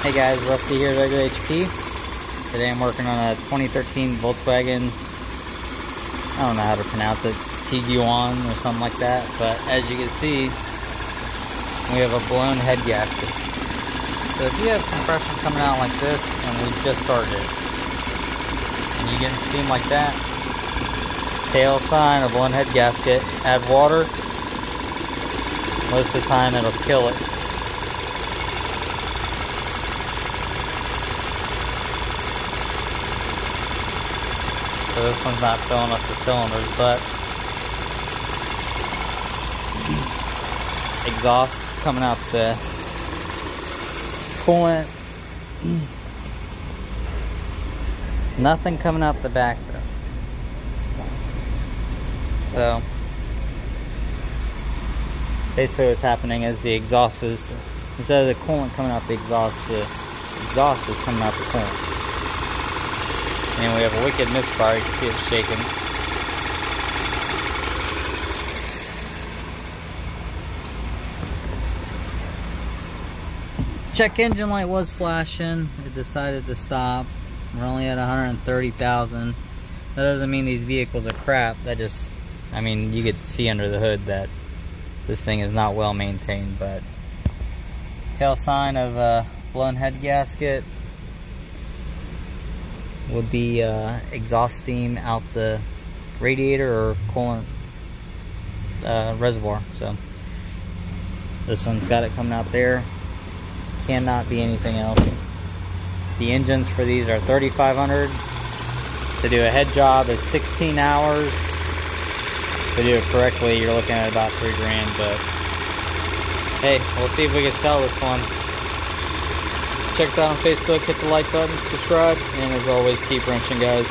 Hey guys, Rusty here at WHP. Today I'm working on a 2013 Volkswagen, I don't know how to pronounce it, tiguan or something like that, but as you can see, we have a blown head gasket. So if you have compression coming out like this, and we just started it, and you get steam like that, tail sign or blown head gasket, add water, most of the time it'll kill it. So this one's not filling up the cylinders, but exhaust coming out the coolant. Nothing coming out the back though. So basically what's happening is the exhaust is, instead of the coolant coming out the exhaust is coming out the coolant. And we have a wicked misfire, you can see it shaking. Check engine light was flashing, it decided to stop. We're only at 130,000. That doesn't mean these vehicles are crap, that just, I mean, you could see under the hood that this thing is not well maintained, but tail sign of a blown head gasket would be exhaust steam out the radiator or coolant reservoir. So this one's got it coming out there. Cannot be anything else. The engines for these are 3,500. To do a head job is 16 hours. To do it correctly, you're looking at about $3 grand. But hey, we'll see if we can sell this one. Check us out on Facebook, hit the like button, subscribe, and as always, keep wrenching, guys.